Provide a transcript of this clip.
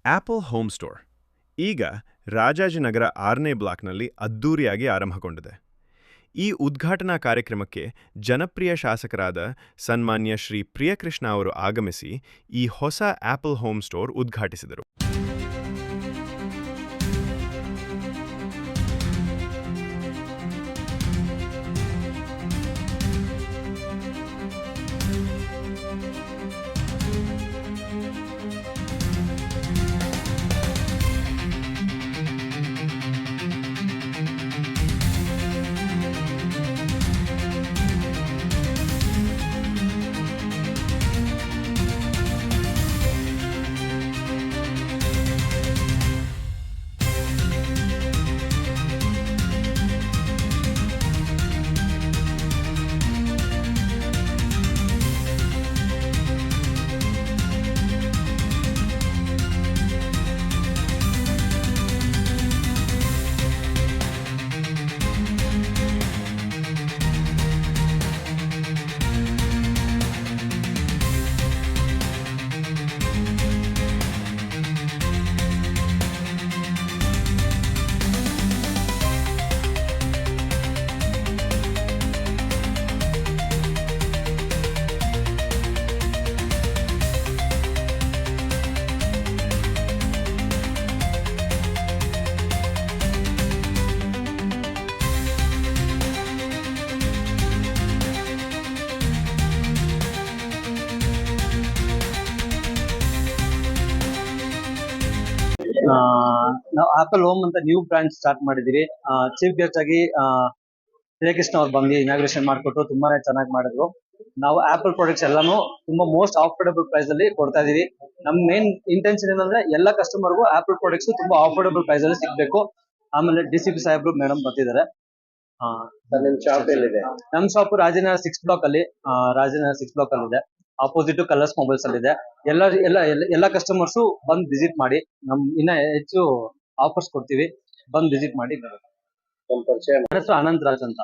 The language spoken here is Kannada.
ಆಪಲ್ ಹೋಮ್ ಸ್ಟೋರ್ ಈಗ ರಾಜಾಜಿನಗರ 6ನೇ ಬ್ಲಾಕ್ನಲ್ಲಿ ಅದ್ದೂರಿಯಾಗಿ ಆರಂಭಗೊಂಡಿದೆ. ಈ ಉದ್ಘಾಟನಾ ಕಾರ್ಯಕ್ರಮಕ್ಕೆ ಜನಪ್ರಿಯ ಶಾಸಕರಾದ ಸನ್ಮಾನ್ಯ ಶ್ರೀ ಪ್ರಿಯಕೃಷ್ಣ ಅವರು ಆಗಮಿಸಿ ಈ ಹೊಸ ಆಪಲ್ ಹೋಮ್ ಸ್ಟೋರ್ ಉದ್ಘಾಟಿಸಿದರು. ನಾವು ಆಪಲ್ ಹೋಮ್ ಅಂತ ನ್ಯೂ ಬ್ರಾಂಚ್ ಸ್ಟಾರ್ಟ್ ಮಾಡಿದೀವಿ. ಚೀಫ್ ಗೆಸ್ಟ್ ಆಗಿ ಪ್ರಿಯಕೃಷ್ಣ ಅವ್ರು ಬಂದು ಇನಾಗ್ರೇಷನ್ ಮಾಡಿಕೊಟ್ರು. ತುಂಬಾನೇ ಚೆನ್ನಾಗಿ ಮಾಡಿದ್ರು. ನಾವು ಆಪಲ್ ಪ್ರಾಡಕ್ಟ್ಸ್ ಎಲ್ಲಾನು ತುಂಬಾ ಮೋಸ್ಟ್ ಅಫೋರ್ಡಬಲ್ ಪ್ರೈಸ್ ಅಲ್ಲಿ ಕೊಡ್ತಾ ಇದೀವಿ. ನಮ್ ಮೇನ್ ಇಂಟೆನ್ಷನ್ ಏನಂದ್ರೆ ಎಲ್ಲ ಕಸ್ಟಮರ್ಗೂ ಆಪಲ್ ಪ್ರಾಡಕ್ಟ್ಸ್ ತುಂಬಾ ಅಫೋರ್ಡಬಲ್ ಪ್ರೈಸ್ ಅಲ್ಲಿ ಸಿಗ್ಬೇಕು. ಆಮೇಲೆ DCP ಸಾಹೇಬ್ರು ಮೇಡಮ್ ಬರ್ತಿದ್ದಾರೆ. ನಿಮ್ ಶಾಪ್ ಎಲ್ಲಿದೆ? ನಮ್ ಶಾಪ್ ರಾಜನಗರ 6 ಬ್ಲಾಕ್ ಅಲ್ಲಿ ಇದೆ. ಆಪೋಸಿಟ್ ಕಲರ್ಸ್ ಮೊಬೈಲ್ಸ್ ಅಲ್ಲಿ ಇದೆ. ಎಲ್ಲ ಕಸ್ಟಮರ್ಸ್ ಬಂದ್ ವಿಸಿಟ್ ಮಾಡಿ. ಇನ್ನ ಹೆಚ್ಚು ಆಫರ್ಸ್ ಕೊಡ್ತೀವಿ. ಬಂದ್ ವಿಸಿಟ್ ಮಾಡಿ. ನಮ್ ಪರಿಚಯ ನನ್ನ ಹೆಸರು ಅನಂತ್ ರಾಜ್ ಅಂತ.